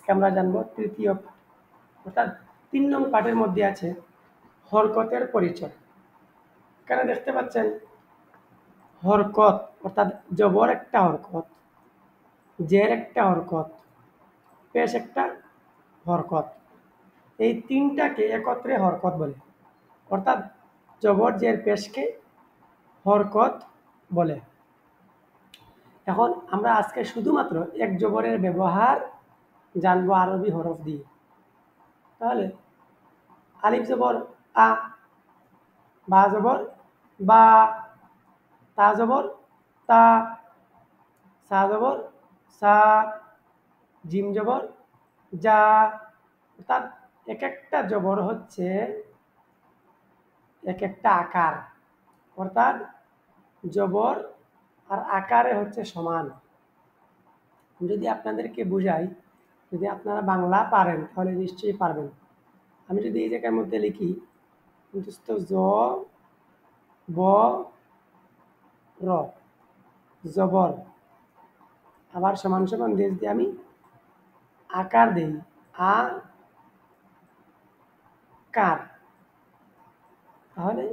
আজকে আমরা জানবো তৃতীয় পাঠ, অর্থাৎ 3 নং পাঠের মধ্যে আছে হরকতের পরিচয়। এখানে দেখতে পাচ্ছেন হরকত অর্থাৎ জবর একটা হরকত, জের একটা হরকত, পেশ একটা হরকত। এই তিনটাকে একত্রে হরকত বলে, অর্থাৎ জবর জের পেশকে হরকত বলে। এখন আমরা আজকে শুধুমাত্র এক জবরের ব্যবহার জানবো আরবি হরফ দিয়ে। তাহলে আলিফ জবর আ, বা জবর বা, তা জবর তা, সা জবর সা, জিম জবর যা। অর্থাৎ এক একটা জবর হচ্ছে এক একটা আকার, অর্থাৎ জবর আর আকারে হচ্ছে সমান। যদি আপনাদেরকে বুঝাই, যদি আপনারা বাংলা পারেন তাহলে নিশ্চয়ই পারবেন। আমি যদি এই জায়গার মধ্যে লিখি জ ব র, জবর, আবার সমান সমান দিয়ে যদি আমি আকার দিই আ কার, তাহলে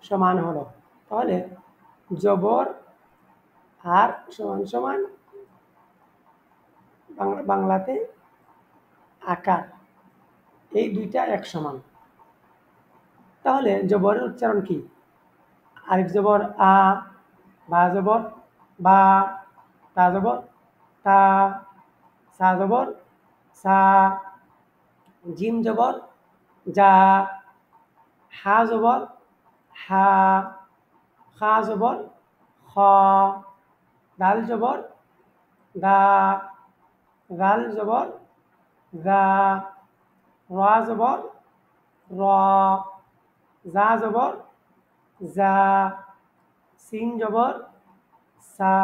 সমান হলো। তাহলে জবর আর সমান সমান বাংলাতে আকার, এই দুইটা এক সমান। তাহলে জবরের উচ্চারণ কি? আলিফ জবর আ, বা জবর বা, তা জবর তা, সা জবর সা, জিম জবর যা, হা জবর হা, খা জবর খ, দাল জবর দা, গাল জবর গা, রা জবর র, জা জবর যা, সিন জবর সা,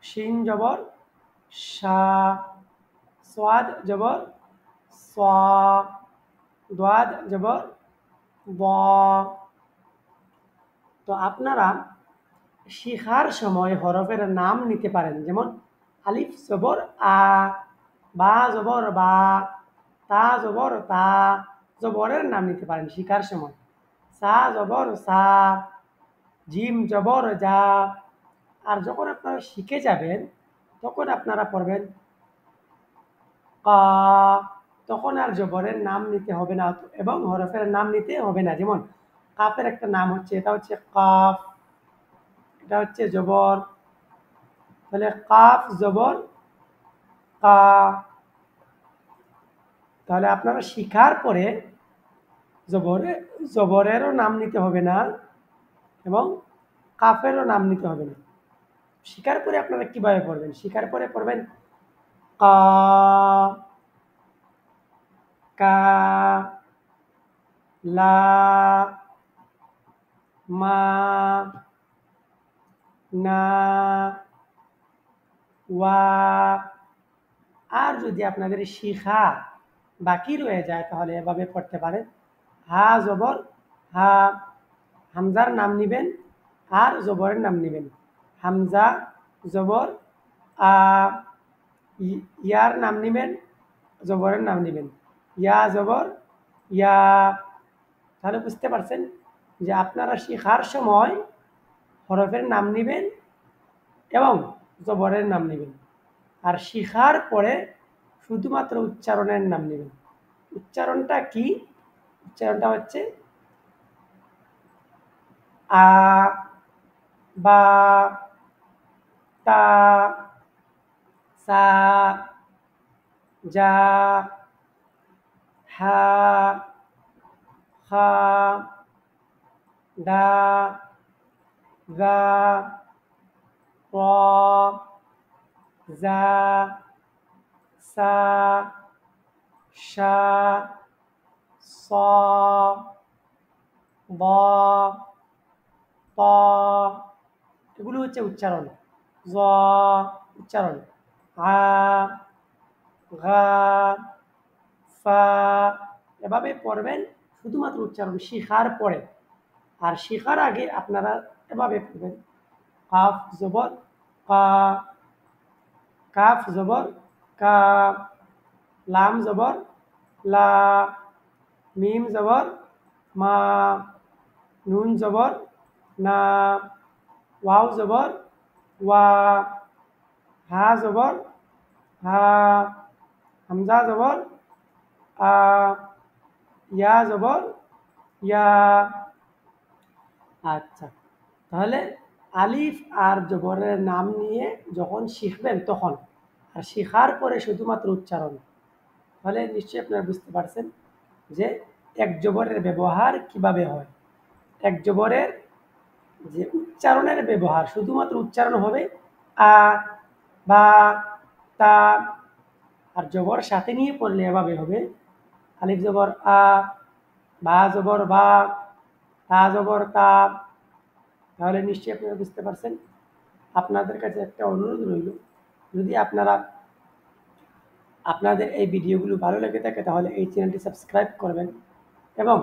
শিন জবর সা, সোয়াদ জবর স, দোয়াদ জবর ব। তো আপনারা শিখার সময় হরফের নাম নিতে পারেন, যেমন আলিফ জবর আ, বা জবর বা, তা জবর তা, জবরের নাম নিতে পারেন শিখার সময়। সা জবর সা, জিম জবর যা। আর যখন আপনারা শিখে যাবেন তখন আপনারা পড়বেন কা, তখন আর জবরের নাম নিতে হবে না এবং হরফের নাম নিতে হবে না। যেমন কাফের একটা নাম হচ্ছে, এটা হচ্ছে কাফ, এটা হচ্ছে জবর, তাহলে কাফ জবর কা। তাহলে আপনারা শিখার পরে জবরেরও নাম নিতে হবে না এবং কাফেরও নাম নিতে হবে না। শিখার পরে আপনারা কিভাবে পড়বেন? শিখার পরে পড়বেন কা, কা, লা, মা, না, ওয়া। আর যদি আপনাদের শিখা বাকি রয়ে যায় তাহলে এভাবে পড়তে পারেন হা জবর হা, হামজার নাম নিবেন আর জবরের নাম নিবেন। হামজা জবর আ, ইয়ার নাম নিবেন, জবরের নাম নিবেন, ইয়া জবর ইয়া। তাহলে বুঝতে পারছেন যে আপনারা শিখার সময় হরফের নাম নিবেন এবং জবরের নাম নেবেন, আর শিখার পরে শুধুমাত্র উচ্চারণের নাম নেবেন। উচ্চারণটা কি? উচ্চারণটা হচ্ছে আ, বা, তা, সা, যা, হা, খা, দা, গা, র, যা, সা, শা, স, ব, ত। এগুলো হচ্ছে উচ্চারণ। জ উচ্চারণ, আ, গা, ফা। এভাবে পড়বেন শুধুমাত্র উচ্চারণ শিখার পরে। আর শিখার আগে আপনারা এভাবে পড়বেন কাফ জবর কা, কাফ জবর কা, লাম জবর লা, মিম জবর মা, নুন জবর না, ওয়াও জবর ওয়া, হা জবর হা, হামজা জবর আ, ইয়া জবর ইয়া। আচ্ছা, তাহলে আলিফ আর জবরের নাম নিয়ে যখন শিখবেন তখন, আর শেখার পরে শুধুমাত্র উচ্চারণ, তাহলে নিশ্চয়ই আপনারা বুঝতে পারছেন যে এক জবরের ব্যবহার কিভাবে হয়। এক জবরের যে উচ্চারণের ব্যবহার, শুধুমাত্র উচ্চারণ হবে আ, বা, তা, আর জবর সাথে নিয়ে পড়লে এভাবে হবে আলিফ জবর আ, বা জবর বা, তা জবর তা। তাহলে নিশ্চয়ই আপনারা বুঝতে পারছেন। আপনাদের কাছে একটা অনুরোধ রইল, যদি আপনাদের এই ভিডিওগুলো ভালো লেগে থাকে তাহলে এই চ্যানেলটি সাবস্ক্রাইব করবেন এবং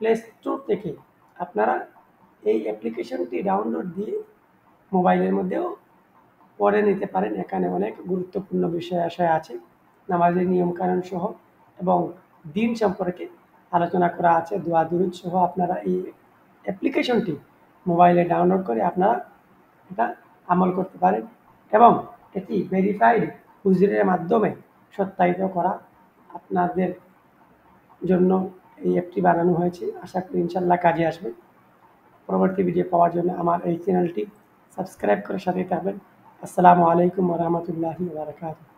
প্লে স্টোর থেকে আপনারা এই অ্যাপ্লিকেশনটি ডাউনলোড দিয়ে মোবাইলের মধ্যেও পড়ে নিতে পারেন। এখানে অনেক গুরুত্বপূর্ণ বিষয় আশয় আছে, নামাজের নিয়মকানুন সহ এবং দিন সম্পর্কে আলোচনা করা আছে, দোয়া দুরুদ সহ। আপনারা এই অ্যাপ্লিকেশনটি মোবাইলে ডাউনলোড করে আপনারা এটা আমল করতে পারেন এবং এটি ভেরিফাইড হুজুরের মাধ্যমে সত্যায়িত করা। আপনাদের জন্য এই অ্যাপটি বানানো হয়েছে, আশা করি ইনশাল্লাহ কাজে আসবে। পরবর্তী ভিডিও পাওয়ার জন্য আমার এই চ্যানেলটি সাবস্ক্রাইব করে সাথে থাকবেন। আসসালামু আলাইকুম ওয়া রাহমাতুল্লাহি ওয়া বারাকাতুহু।